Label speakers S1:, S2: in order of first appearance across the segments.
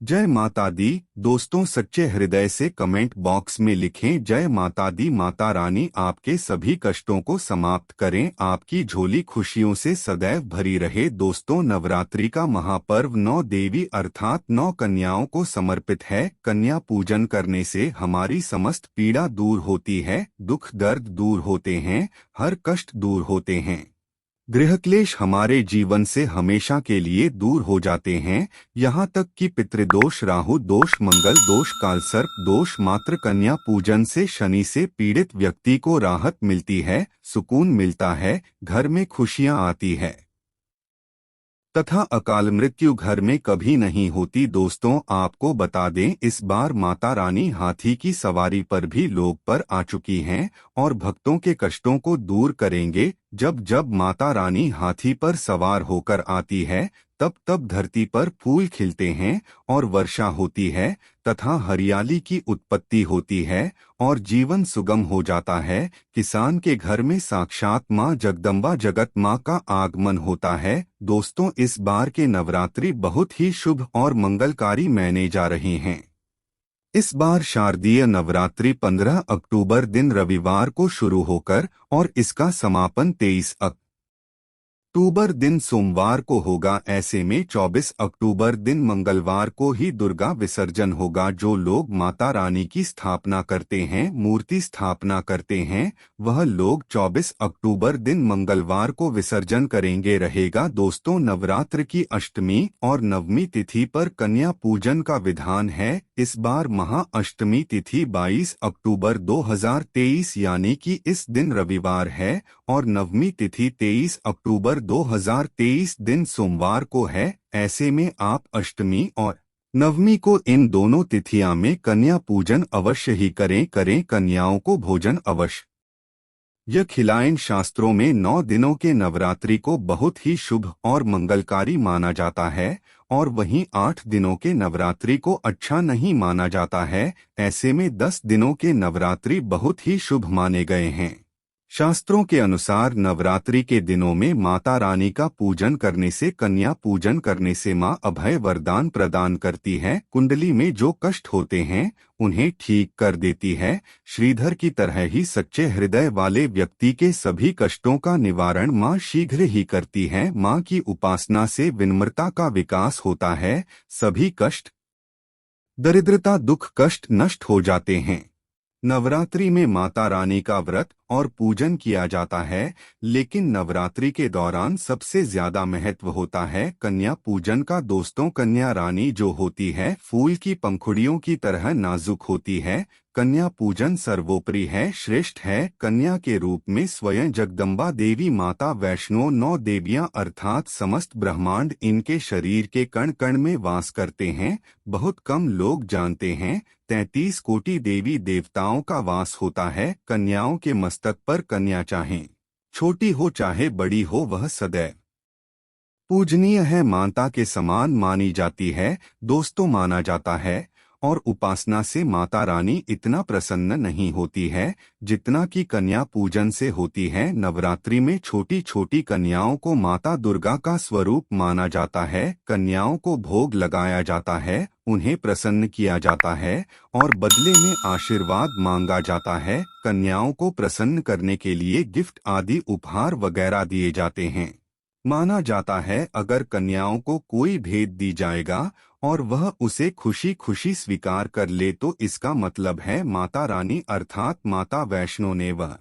S1: जय माता दी। दोस्तों, सच्चे हृदय से कमेंट बॉक्स में लिखें जय माता दी। माता रानी आपके सभी कष्टों को समाप्त करें, आपकी झोली खुशियों से सदैव भरी रहे। दोस्तों, नवरात्रि का महापर्व 9 देवी अर्थात 9 कन्याओं को समर्पित है। कन्या पूजन करने से हमारी समस्त पीड़ा दूर होती है, दुख दर्द दूर होते हैं, हर कष्ट दूर होते हैं। गृह क्लेश हमारे जीवन से हमेशा के लिए दूर हो जाते हैं। यहाँ तक कि पितृदोष, राहु दोष, मंगल दोष, कालसर्प दोष, मात्र कन्या पूजन से शनि से पीड़ित व्यक्ति को राहत मिलती है, सुकून मिलता है, घर में खुशियाँ आती है तथा अकाल मृत्यु घर में कभी नहीं होती। दोस्तों, आपको बता दें, इस बार माता रानी हाथी की सवारी पर भी लोग पर आ चुकी हैं और भक्तों के कष्टों को दूर करेंगे। जब जब माता रानी हाथी पर सवार होकर आती है, तब तब धरती पर फूल खिलते हैं और वर्षा होती है तथा हरियाली की उत्पत्ति होती है और जीवन सुगम हो जाता है। किसान के घर में साक्षात माँ जगदम्बा जगत माँ का आगमन होता है। दोस्तों, इस बार के नवरात्रि बहुत ही शुभ और मंगलकारी माने जा रहे हैं। इस बार शारदीय नवरात्रि 15 अक्टूबर दिन रविवार को शुरू होकर और इसका समापन 23 अक्टूबर दिन सोमवार को होगा। ऐसे में 24 अक्टूबर दिन मंगलवार को ही दुर्गा विसर्जन होगा। जो लोग माता रानी की स्थापना करते हैं, मूर्ति स्थापना करते हैं, वह लोग 24 अक्टूबर दिन मंगलवार को विसर्जन करेंगे रहेगा। दोस्तों, नवरात्र की अष्टमी और नवमी तिथि पर कन्या पूजन का विधान है। इस बार महाअष्टमी तिथि 22 अक्टूबर 2023 यानी कि इस दिन रविवार है और नवमी तिथि 23 अक्टूबर 2023 दिन सोमवार को है। ऐसे में आप अष्टमी और नवमी को इन दोनों तिथियां में कन्या पूजन अवश्य ही करें। कन्याओं को भोजन अवश्य यह खिलाएं। शास्त्रों में 9 दिनों के नवरात्रि को बहुत ही शुभ और मंगलकारी माना जाता है और वहीं 8 दिनों के नवरात्रि को अच्छा नहीं माना जाता है। ऐसे में 10 दिनों के नवरात्रि बहुत ही शुभ माने गए हैं। शास्त्रों के अनुसार नवरात्रि के दिनों में माता रानी का पूजन करने से, कन्या पूजन करने से माँ अभय वरदान प्रदान करती है। कुंडली में जो कष्ट होते हैं उन्हें ठीक कर देती है। श्रीधर की तरह ही सच्चे हृदय वाले व्यक्ति के सभी कष्टों का निवारण माँ शीघ्र ही करती है। माँ की उपासना से विनम्रता का विकास होता है, सभी कष्ट, दरिद्रता, दुख, कष्ट नष्ट हो जाते हैं। नवरात्रि में माता रानी का व्रत और पूजन किया जाता है, लेकिन नवरात्रि के दौरान सबसे ज्यादा महत्व होता है कन्या पूजन का। दोस्तों, कन्या रानी जो होती है फूल की पंखुड़ियों की तरह नाजुक होती है। कन्या पूजन सर्वोपरि है, श्रेष्ठ है। कन्या के रूप में स्वयं जगदम्बा देवी माता वैष्णो 9 देवियां अर्थात समस्त ब्रह्मांड इनके शरीर के कण कण में वास करते हैं। बहुत कम लोग जानते हैं 33 कोटि देवी देवताओं का वास होता है कन्याओं के मस्तक पर। कन्या चाहे छोटी हो चाहे बड़ी हो, वह सदैव पूजनीय है, माता के समान मानी जाती है। दोस्तों, माना जाता है और उपासना से माता रानी इतना प्रसन्न नहीं होती है जितना कि कन्या पूजन से होती है। नवरात्रि में छोटी छोटी कन्याओं को माता दुर्गा का स्वरूप माना जाता है। कन्याओं को भोग लगाया जाता है, उन्हें प्रसन्न किया जाता है और बदले में आशीर्वाद मांगा जाता है। कन्याओं को प्रसन्न करने के लिए गिफ्ट आदि उपहार वगैरह दिए जाते हैं। माना जाता है अगर कन्याओं को कोई भेंट दी जाएगा और वह उसे खुशी खुशी स्वीकार कर ले तो इसका मतलब है माता रानी अर्थात माता वैष्णो ने वह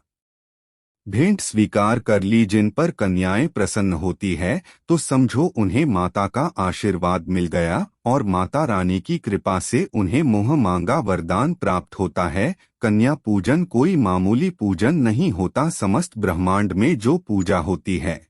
S1: भेंट स्वीकार कर ली। जिन पर कन्याएं प्रसन्न होती है तो समझो उन्हें माता का आशीर्वाद मिल गया और माता रानी की कृपा से उन्हें मोह मांगा वरदान प्राप्त होता है। कन्या पूजन कोई मामूली पूजन नहीं होता। समस्त ब्रह्मांड में जो पूजा होती है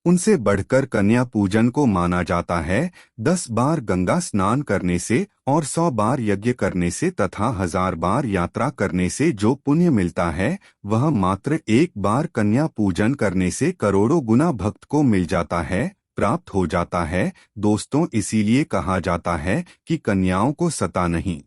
S1: उनसे बढ़कर कन्या पूजन को माना जाता है। 10 बार गंगा स्नान करने से और 100 बार यज्ञ करने से तथा 1000 बार यात्रा करने से जो पुण्य मिलता है वह मात्र एक बार कन्या पूजन करने से करोड़ों गुना भक्त को मिल जाता है, प्राप्त हो जाता है। दोस्तों, इसीलिए कहा जाता है कि कन्याओं को सता नहीं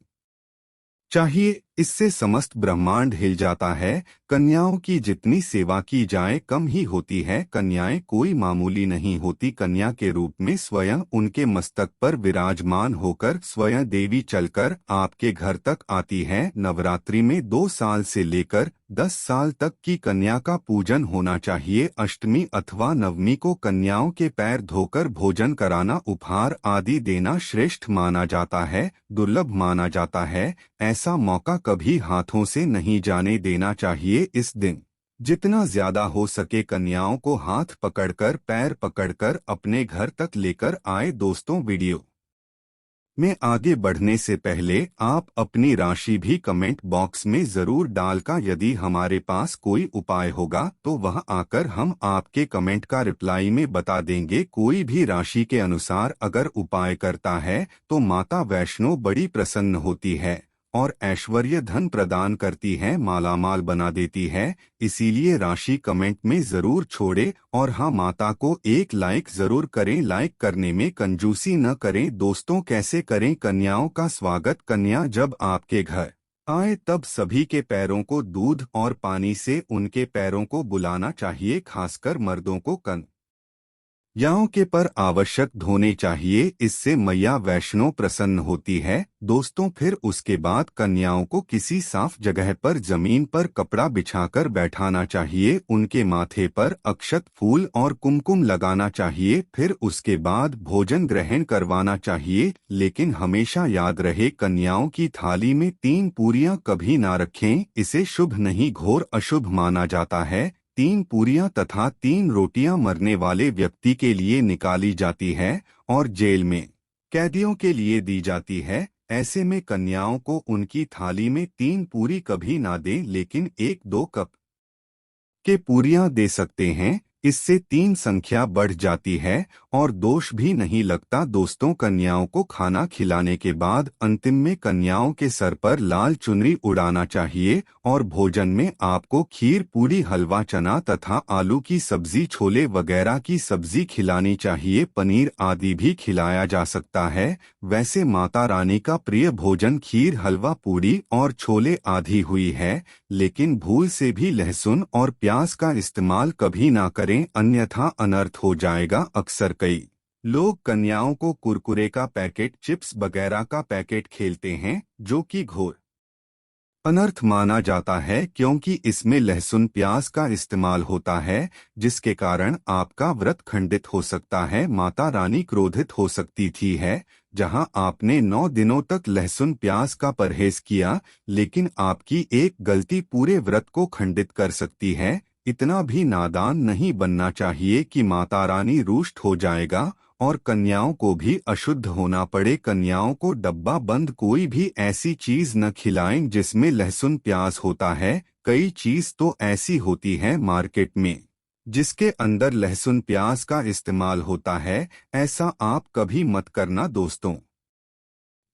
S1: चाहिए। इससे समस्त ब्रह्मांड हिल जाता है। कन्याओं की जितनी सेवा की जाए कम ही होती है। कन्याएं कोई मामूली नहीं होती। कन्या के रूप में स्वयं उनके मस्तक पर विराजमान होकर स्वयं देवी चलकर आपके घर तक आती है। नवरात्रि में 2 साल से लेकर 10 साल तक की कन्या का पूजन होना चाहिए। अष्टमी अथवा नवमी को कन्याओं के पैर धोकर भोजन कराना, उपहार आदि देना श्रेष्ठ माना जाता है, दुर्लभ माना जाता है। ऐसा मौका कभी हाथों से नहीं जाने देना चाहिए। इस दिन जितना ज्यादा हो सके कन्याओं को हाथ पकड़कर पैर पकड़कर अपने घर तक लेकर आए। दोस्तों, वीडियो में आगे बढ़ने से पहले आप अपनी राशि भी कमेंट बॉक्स में जरूर डालकर, यदि हमारे पास कोई उपाय होगा तो वह आकर हम आपके कमेंट का रिप्लाई में बता देंगे। कोई भी राशि के अनुसार अगर उपाय करता है तो माता वैष्णो बड़ी प्रसन्न होती है और ऐश्वर्य धन प्रदान करती है, मालामाल बना देती है। इसीलिए राशि कमेंट में जरूर छोड़े और हाँ, माता को एक लाइक जरूर करें। लाइक करने में कंजूसी न करें। दोस्तों, कैसे करें कन्याओं का स्वागत? कन्या जब आपके घर आए तब सभी के पैरों को दूध और पानी से उनके पैरों को बुलाना चाहिए। खासकर मर्दों को कन्याओं के पर आवश्यक धोने चाहिए। इससे मैया वैष्णो प्रसन्न होती है। दोस्तों, फिर उसके बाद कन्याओं को किसी साफ जगह पर जमीन पर कपड़ा बिछाकर बैठाना चाहिए। उनके माथे पर अक्षत, फूल और कुमकुम लगाना चाहिए। फिर उसके बाद भोजन ग्रहण करवाना चाहिए। लेकिन हमेशा याद रहे, कन्याओं की थाली में 3 पूरियां कभी ना रखें। इसे शुभ नहीं, घोर अशुभ माना जाता है। 3 पूरियां तथा 3 रोटियां मरने वाले व्यक्ति के लिए निकाली जाती है और जेल में कैदियों के लिए दी जाती है। ऐसे में कन्याओं को उनकी थाली में 3 पूरी कभी ना दें, लेकिन 1-2 कप के पूरियां दे सकते हैं। इससे 3 संख्या बढ़ जाती है और दोष भी नहीं लगता। दोस्तों, कन्याओं को खाना खिलाने के बाद अंतिम में कन्याओं के सर पर लाल चुनरी उड़ाना चाहिए और भोजन में आपको खीर, पूरी, हलवा, चना तथा आलू की सब्जी, छोले वगैरह की सब्जी खिलानी चाहिए। पनीर आदि भी खिलाया जा सकता है। वैसे माता रानी का प्रिय भोजन खीर, हलवा, पूड़ी और छोले आदि हुई है, लेकिन भूल से भी लहसुन और प्याज का इस्तेमाल कभी ना करें, अन्यथा अनर्थ हो जाएगा। अक्सर कई लोग कन्याओं को कुरकुरे का पैकेट, चिप्स वगैरह का पैकेट खेलते हैं, जो कि घोर अनर्थ माना जाता है, क्योंकि इसमें लहसुन, प्याज का इस्तेमाल होता है, जिसके कारण आपका व्रत खंडित हो सकता है। माता रानी क्रोधित हो सकती थी है। जहां आपने 9 दिनों तक लहसुन प्याज का परहेज किया, लेकिन आपकी एक गलती पूरे व्रत को खंडित कर सकती है। इतना भी नादान नहीं बनना चाहिए कि माता रानी रुष्ट हो जाएगा और कन्याओं को भी अशुद्ध होना पड़े। कन्याओं को डब्बा बंद कोई भी ऐसी चीज न खिलाएं जिसमें लहसुन प्याज होता है। कई चीज तो ऐसी होती है मार्केट में जिसके अंदर लहसुन प्याज का इस्तेमाल होता है। ऐसा आप कभी मत करना। दोस्तों,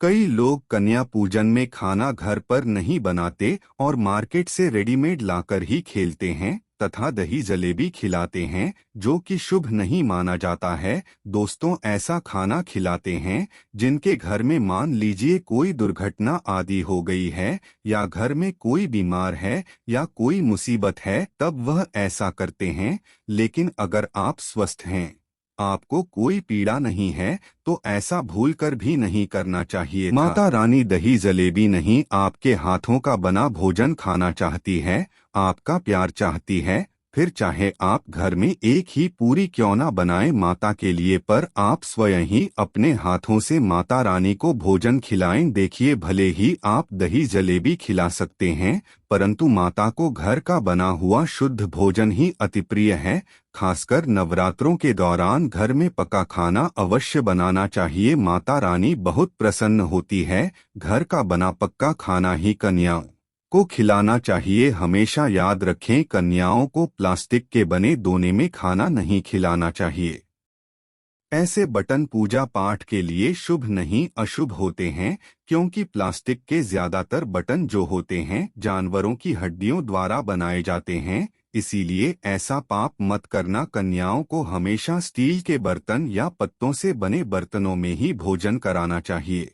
S1: कई लोग कन्या पूजन में खाना घर पर नहीं बनाते और मार्केट से रेडीमेड लाकर ही खेलते हैं तथा दही जलेबी खिलाते हैं, जो कि शुभ नहीं माना जाता है। दोस्तों, ऐसा खाना खिलाते हैं जिनके घर में मान लीजिए कोई दुर्घटना आदि हो गई है या घर में कोई बीमार है या कोई मुसीबत है, तब वह ऐसा करते हैं। लेकिन अगर आप स्वस्थ हैं, आपको कोई पीड़ा नहीं है, तो ऐसा भूलकर भी नहीं करना चाहिए। माता रानी दही जलेबी नहीं, आपके हाथों का बना भोजन खाना चाहती है, आपका प्यार चाहती है। फिर चाहे आप घर में एक ही पूरी क्यों ना बनाएं माता के लिए, पर आप स्वयं ही अपने हाथों से माता रानी को भोजन खिलाएं। देखिए, भले ही आप दही जलेबी खिला सकते हैं, परंतु माता को घर का बना हुआ शुद्ध भोजन ही अति प्रिय है। खासकर नवरात्रों के दौरान घर में पका खाना अवश्य बनाना चाहिए। माता रानी बहुत प्रसन्न होती है। घर का बना पक्का खाना ही कन्याओं को खिलाना चाहिए। हमेशा याद रखें, कन्याओं को प्लास्टिक के बने दोने में खाना नहीं खिलाना चाहिए। ऐसे बटन पूजा पाठ के लिए शुभ नहीं, अशुभ होते हैं, क्योंकि प्लास्टिक के ज्यादातर बटन जो होते हैं जानवरों की हड्डियों द्वारा बनाए जाते हैं। इसीलिए ऐसा पाप मत करना। कन्याओं को हमेशा स्टील के बर्तन या पत्तों से बने बर्तनों में ही भोजन कराना चाहिए।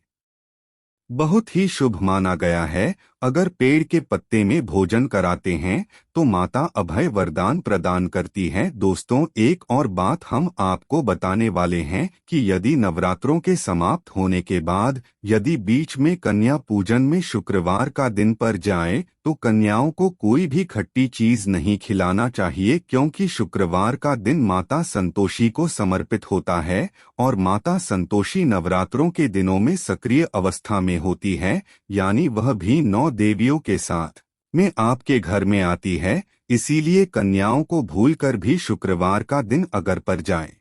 S1: बहुत ही शुभ माना गया है। अगर पेड़ के पत्ते में भोजन कराते हैं तो माता अभय वरदान प्रदान करती है। दोस्तों, एक और बात हम आपको बताने वाले हैं कि यदि नवरात्रों के समाप्त होने के बाद यदि बीच में कन्या पूजन में शुक्रवार का दिन पर जाए तो कन्याओं को कोई भी खट्टी चीज नहीं खिलाना चाहिए, क्योंकि शुक्रवार का दिन माता संतोषी को समर्पित होता है और माता संतोषी नवरात्रों के दिनों में सक्रिय अवस्था में होती है, यानी वह भी 9 देवियों के साथ में आपके घर में आती है। इसीलिए कन्याओं को भूलकर भी शुक्रवार का दिन अगर पर जाए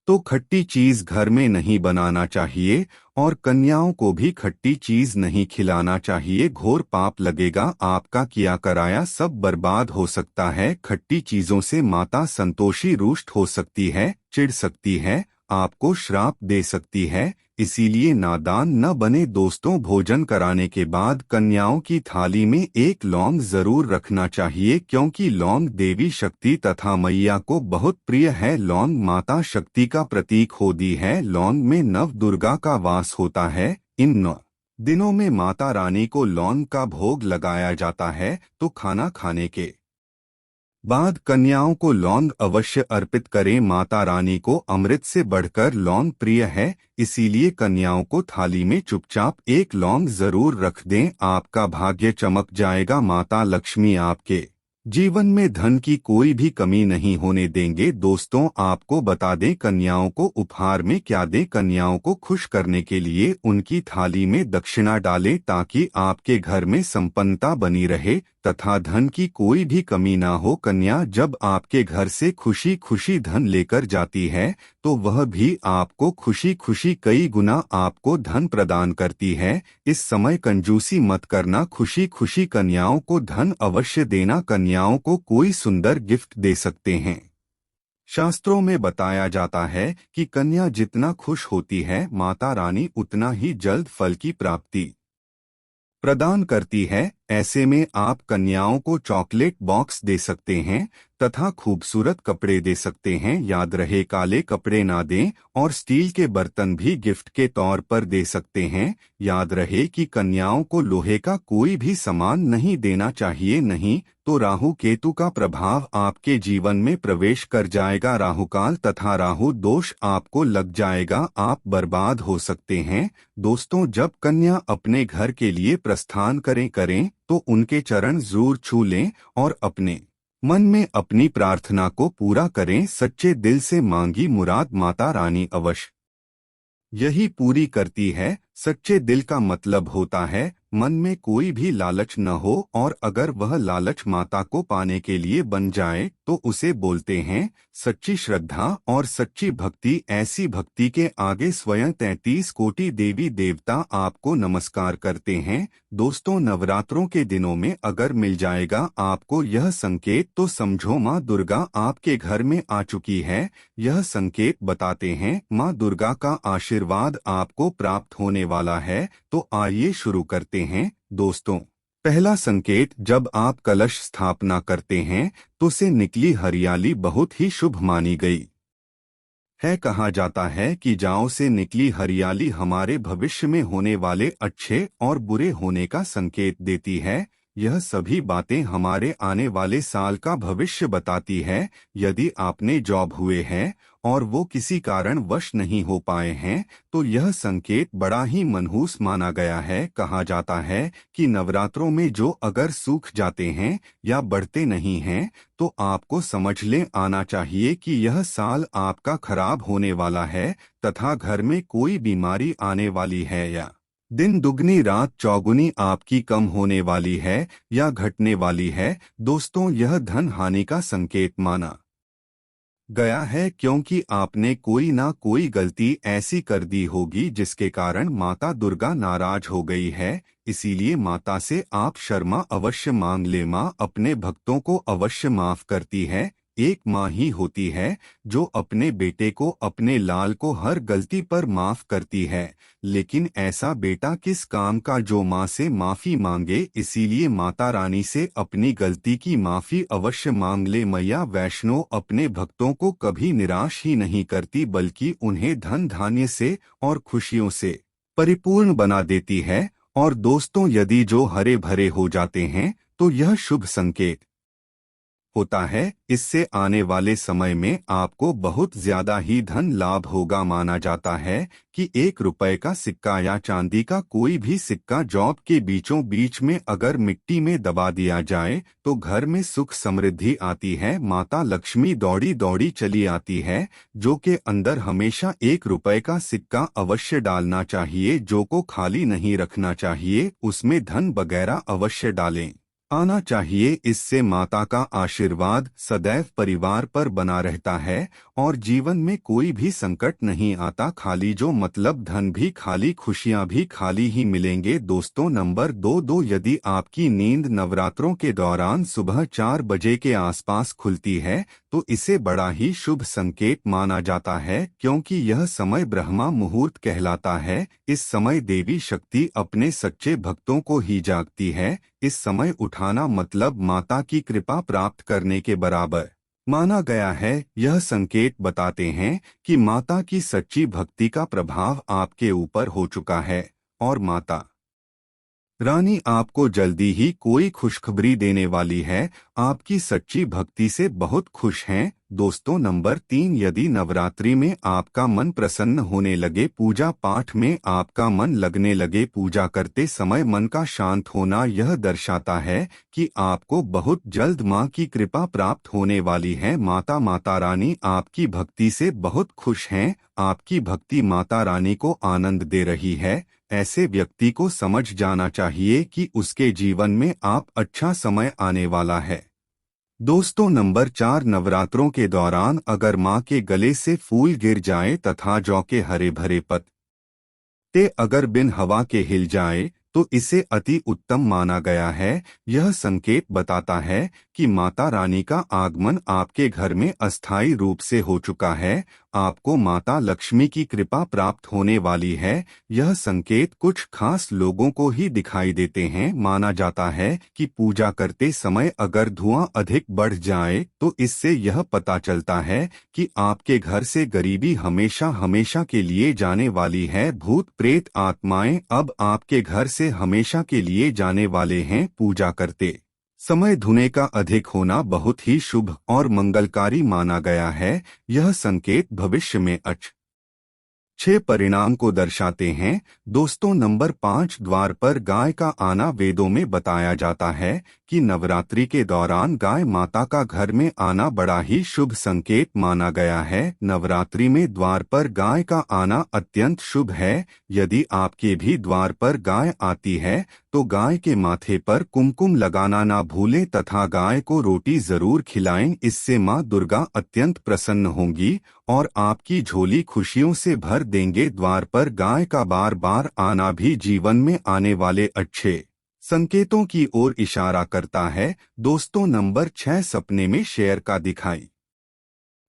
S1: तो खट्टी चीज घर में नहीं बनाना चाहिए और कन्याओं को भी खट्टी चीज नहीं खिलाना चाहिए। घोर पाप लगेगा, आपका किया कराया सब बर्बाद हो सकता है। खट्टी चीजों से माता संतोषी रुष्ट हो सकती है, चिढ़ सकती है, आपको श्राप दे सकती है। इसीलिए नादान न बने। दोस्तों, भोजन कराने के बाद कन्याओं की थाली में एक लौंग जरूर रखना चाहिए, क्योंकि लौंग देवी शक्ति तथा मैया को बहुत प्रिय है। लौंग माता शक्ति का प्रतीक होती है। लौंग में नव दुर्गा का वास होता है। इन 9 दिनों में माता रानी को लौंग का भोग लगाया जाता है, तो खाना खाने के बाद कन्याओं को लौंग अवश्य अर्पित करें। माता रानी को अमृत से बढ़कर लौंग प्रिय है, इसीलिए कन्याओं को थाली में चुपचाप एक लौंग जरूर रख दें। आपका भाग्य चमक जाएगा। माता लक्ष्मी आपके जीवन में धन की कोई भी कमी नहीं होने देंगे। दोस्तों, आपको बता दें कन्याओं को उपहार में क्या दें। कन्याओं को खुश करने के लिए उनकी थाली में दक्षिणा डालें, ताकि आपके घर में संपन्नता बनी रहे तथा धन की कोई भी कमी ना हो। कन्या जब आपके घर से खुशी खुशी धन लेकर जाती है तो वह भी आपको खुशी खुशी कई गुना आपको धन प्रदान करती है। इस समय कंजूसी मत करना, खुशी खुशी कन्याओं को धन अवश्य देना। कन्याओं को कोई सुंदर गिफ्ट दे सकते हैं। शास्त्रों में बताया जाता है कि कन्या जितना खुश होती है माता रानी उतना ही जल्द फल की प्राप्ति प्रदान करती है। ऐसे में आप कन्याओं को चॉकलेट बॉक्स दे सकते हैं तथा खूबसूरत कपड़े दे सकते हैं। याद रहे, काले कपड़े ना दें और स्टील के बर्तन भी गिफ्ट के तौर पर दे सकते हैं। याद रहे कि कन्याओं को लोहे का कोई भी सामान नहीं देना चाहिए, नहीं तो राहु केतु का प्रभाव आपके जीवन में प्रवेश कर जाएगा। राहुकाल तथा राहु दोष आपको लग जाएगा, आप बर्बाद हो सकते हैं। दोस्तों, जब कन्या अपने घर के लिए प्रस्थान करें तो उनके चरण जरूर छू लें और अपने मन में अपनी प्रार्थना को पूरा करें। सच्चे दिल से मांगी मुराद माता रानी अवश्य यही पूरी करती है। सच्चे दिल का मतलब होता है मन में कोई भी लालच न हो, और अगर वह लालच माता को पाने के लिए बन जाए तो उसे बोलते हैं सच्ची श्रद्धा और सच्ची भक्ति। ऐसी भक्ति के आगे स्वयं 33 कोटि देवी देवता आपको नमस्कार करते हैं। दोस्तों, नवरात्रों के दिनों में अगर मिल जाएगा आपको यह संकेत तो समझो माँ दुर्गा आपके घर में आ चुकी है। यह संकेत बताते हैं माँ दुर्गा का आशीर्वाद आपको प्राप्त होने वाला है। तो आइए शुरू करते हैं। दोस्तों, पहला संकेत, जब आप कलश स्थापना करते हैं तो से निकली हरियाली बहुत ही शुभ मानी गई है। कहा जाता है कि जौ से निकली हरियाली हमारे भविष्य में होने वाले अच्छे और बुरे होने का संकेत देती है। यह सभी बातें हमारे आने वाले साल का भविष्य बताती है। यदि आपने जॉब हुए हैं और वो किसी कारण वश नहीं हो पाए हैं तो यह संकेत बड़ा ही मनहूस माना गया है। कहा जाता है कि नवरात्रों में जो अगर सूख जाते हैं या बढ़ते नहीं हैं तो आपको समझ ले आना चाहिए कि यह साल आपका खराब होने वाला है तथा घर में कोई बीमारी आने वाली है, या दिन दुगनी रात चौगुनी आपकी कम होने वाली है या घटने वाली है। दोस्तों, यह धन हानि का संकेत माना गया है, क्योंकि आपने कोई ना कोई गलती ऐसी कर दी होगी जिसके कारण माता दुर्गा नाराज हो गई है। इसीलिए माता से आप क्षमा अवश्य मांग ले। माँ अपने भक्तों को अवश्य माफ करती है। एक माँ ही होती है जो अपने बेटे को, अपने लाल को हर गलती पर माफ करती है, लेकिन ऐसा बेटा किस काम का जो माँ से माफी मांगे। इसीलिए माता रानी से अपनी गलती की माफी अवश्य मांग ले। मैया वैष्णो अपने भक्तों को कभी निराश ही नहीं करती, बल्कि उन्हें धन धान्य से और खुशियों से परिपूर्ण बना देती है। और दोस्तों, यदि जो हरे भरे हो जाते हैं तो यह शुभ संकेत होता है। इससे आने वाले समय में आपको बहुत ज्यादा ही धन लाभ होगा। माना जाता है कि 1 रुपए का सिक्का या चांदी का कोई भी सिक्का जॉब के बीचों बीच में अगर मिट्टी में दबा दिया जाए तो घर में सुख समृद्धि आती है। माता लक्ष्मी दौड़ी दौड़ी चली आती है। जो के अंदर हमेशा 1 रुपए का सिक्का अवश्य डालना चाहिए, जो को खाली नहीं रखना चाहिए, उसमें धन वगैरह अवश्य डालें आना चाहिए। इससे माता का आशीर्वाद सदैव परिवार पर बना रहता है और जीवन में कोई भी संकट नहीं आता। खाली जो मतलब धन भी खाली, खुशियां भी खाली ही मिलेंगे। दोस्तों, नंबर 2, यदि आपकी नींद नवरात्रों के दौरान सुबह 4 बजे के आसपास खुलती है तो इसे बड़ा ही शुभ संकेत माना जाता है, क्योंकि यह समय ब्रह्मा मुहूर्त कहलाता है। इस समय देवी शक्ति अपने सच्चे भक्तों को ही जागती है। इस समय उठाना मतलब माता की कृपा प्राप्त करने के बराबर माना गया है। यह संकेत बताते हैं कि माता की सच्ची भक्ति का प्रभाव आपके ऊपर हो चुका है और माता रानी आपको जल्दी ही कोई खुशखबरी देने वाली है। आपकी सच्ची भक्ति से बहुत खुश हैं। दोस्तों, नंबर 3, यदि नवरात्रि में आपका मन प्रसन्न होने लगे, पूजा पाठ में आपका मन लगने लगे, पूजा करते समय मन का शांत होना, यह दर्शाता है कि आपको बहुत जल्द माँ की कृपा प्राप्त होने वाली है। माता रानी आपकी भक्ति से बहुत खुश हैं। आपकी भक्ति माता रानी को आनंद दे रही है। ऐसे व्यक्ति को समझ जाना चाहिए कि उसके जीवन में आप अच्छा समय आने वाला है। दोस्तों, नंबर 4, नवरात्रों के दौरान अगर मां के गले से फूल गिर जाए तथा जौ के हरे भरे पत्ते अगर बिन हवा के हिल जाए तो इसे अति उत्तम माना गया है। यह संकेत बताता है कि माता रानी का आगमन आपके घर में अस्थायी रूप से हो चुका है। आपको माता लक्ष्मी की कृपा प्राप्त होने वाली है। यह संकेत कुछ खास लोगों को ही दिखाई देते हैं। माना जाता है कि पूजा करते समय अगर धुआं अधिक बढ़ जाए तो इससे यह पता चलता है कि आपके घर से गरीबी हमेशा हमेशा के लिए जाने वाली है। भूत प्रेत आत्माएं अब आपके घर से हमेशा के लिए जाने वाले हैं। पूजा करते समय धुएं का अधिक होना बहुत ही शुभ और मंगलकारी माना गया है। यह संकेत भविष्य में अच्छे परिणाम को दर्शाते हैं। दोस्तों, नंबर 5, द्वार पर गाय का आना। वेदों में बताया जाता है कि नवरात्रि के दौरान गाय माता का घर में आना बड़ा ही शुभ संकेत माना गया है। नवरात्रि में द्वार पर गाय का आना अत्यंत शुभ है। यदि आपके भी द्वार पर गाय आती है तो गाय के माथे पर कुमकुम लगाना ना भूलें तथा गाय को रोटी जरूर खिलाएं। इससे मां दुर्गा अत्यंत प्रसन्न होंगी और आपकी झोली खुशियों से भर देंगे। द्वार पर गाय का बार बार आना भी जीवन में आने वाले अच्छे संकेतों की ओर इशारा करता है। दोस्तों, नंबर 6, सपने में शेर का दिखाई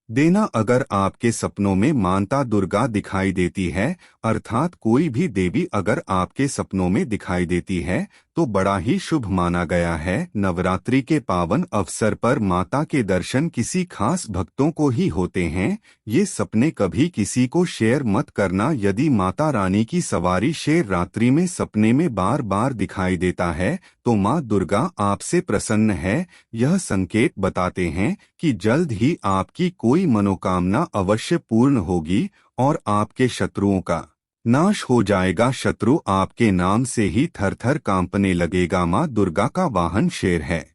S1: देना। अगर आपके सपनों में माता दुर्गा दिखाई देती है, अर्थात कोई भी देवी अगर आपके सपनों में दिखाई देती है तो बड़ा ही शुभ माना गया है। नवरात्रि के पावन अवसर पर माता के दर्शन किसी खास भक्तों को ही होते हैं। ये सपने कभी किसी को शेयर मत करना। यदि माता रानी की सवारी शेर रात्रि में सपने में बार बार दिखाई देता है तो माँ दुर्गा आपसे प्रसन्न है। यह संकेत बताते हैं कि जल्द ही आपकी कोई मनोकामना अवश्य पूर्ण होगी और आपके शत्रुओं का नाश हो जाएगा। शत्रु आपके नाम से ही थर थर कांपने लगेगा। माँ दुर्गा का वाहन शेर है,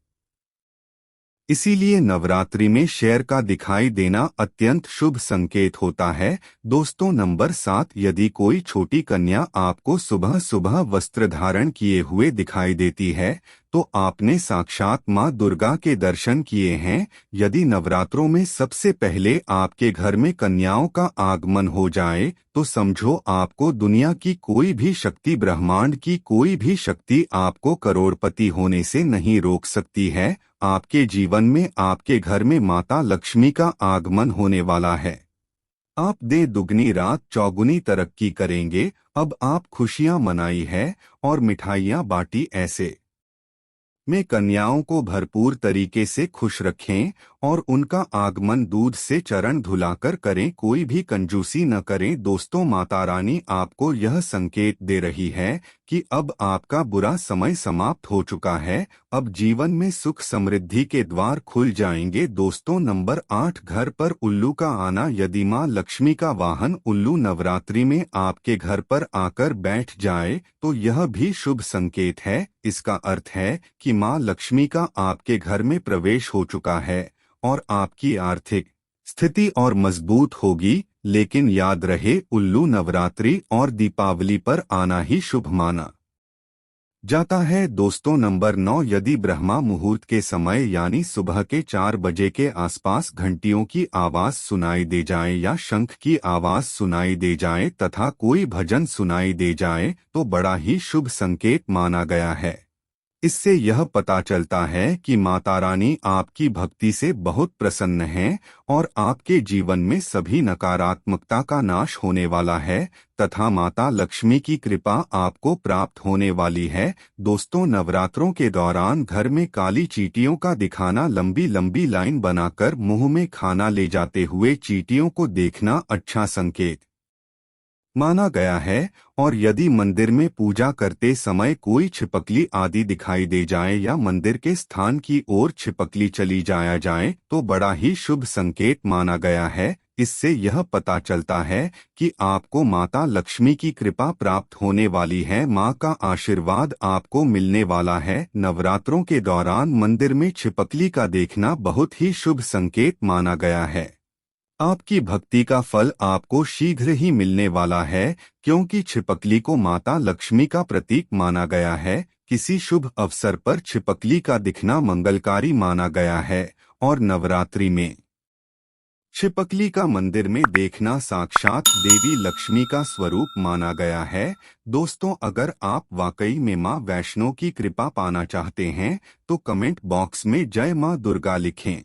S1: इसीलिए नवरात्रि में शेर का दिखाई देना अत्यंत शुभ संकेत होता है। दोस्तों, नंबर 7, यदि कोई छोटी कन्या आपको सुबह सुबह वस्त्र धारण किए हुए दिखाई देती है तो आपने साक्षात माँ दुर्गा के दर्शन किए हैं। यदि नवरात्रों में सबसे पहले आपके घर में कन्याओं का आगमन हो जाए तो समझो आपको दुनिया की कोई भी शक्ति, ब्रह्मांड की कोई भी शक्ति आपको करोड़पति होने से नहीं रोक सकती है। आपके जीवन में, आपके घर में माता लक्ष्मी का आगमन होने वाला है। आप दिन दुगनी रात चौगुनी तरक्की करेंगे। अब आप खुशियां मनाई है और मिठाइयां बांटी। ऐसे में कन्याओं को भरपूर तरीके से खुश रखें और उनका आगमन दूध से चरण धुलाकर करें, कोई भी कंजूसी न करें। दोस्तों, माता रानी आपको यह संकेत दे रही है कि अब आपका बुरा समय समाप्त हो चुका है, अब जीवन में सुख समृद्धि के द्वार खुल जाएंगे। दोस्तों, नंबर 8, घर पर उल्लू का आना। यदि माँ लक्ष्मी का वाहन उल्लू नवरात्रि में आपके घर पर आकर बैठ जाए तो यह भी शुभ संकेत है। इसका अर्थ है कि माँ लक्ष्मी का आपके घर में प्रवेश हो चुका है और आपकी आर्थिक स्थिति और मजबूत होगी। लेकिन याद रहे, उल्लू नवरात्रि और दीपावली पर आना ही शुभ माना जाता है। दोस्तों, नंबर 9, यदि ब्रह्मा मुहूर्त के समय यानी सुबह के 4 बजे के आसपास घंटियों की आवाज सुनाई दे जाए या शंख की आवाज सुनाई दे जाए तथा कोई भजन सुनाई दे जाए तो बड़ा ही शुभ संकेत माना गया है। इससे यह पता चलता है कि माता रानी आपकी भक्ति से बहुत प्रसन्न हैं और आपके जीवन में सभी नकारात्मकता का नाश होने वाला है तथा माता लक्ष्मी की कृपा आपको प्राप्त होने वाली है। दोस्तों, नवरात्रों के दौरान घर में काली चींटियों का दिखाना, लंबी लंबी लाइन बनाकर मुंह में खाना ले जाते हुए चींटियों को देखना अच्छा संकेत माना गया है। और यदि मंदिर में पूजा करते समय कोई छिपकली आदि दिखाई दे जाए या मंदिर के स्थान की ओर छिपकली चली जाया जाए तो बड़ा ही शुभ संकेत माना गया है। इससे यह पता चलता है कि आपको माता लक्ष्मी की कृपा प्राप्त होने वाली है, माँ का आशीर्वाद आपको मिलने वाला है। नवरात्रों के दौरान मंदिर में छिपकली का देखना बहुत ही शुभ संकेत माना गया है। आपकी भक्ति का फल आपको शीघ्र ही मिलने वाला है, क्योंकि छिपकली को माता लक्ष्मी का प्रतीक माना गया है। किसी शुभ अवसर पर छिपकली का दिखना मंगलकारी माना गया है और नवरात्रि में छिपकली का मंदिर में देखना साक्षात देवी लक्ष्मी का स्वरूप माना गया है। दोस्तों, अगर आप वाकई में मां वैष्णो की कृपा पाना चाहते हैं तो कमेंट बॉक्स में जय मां दुर्गा लिखें।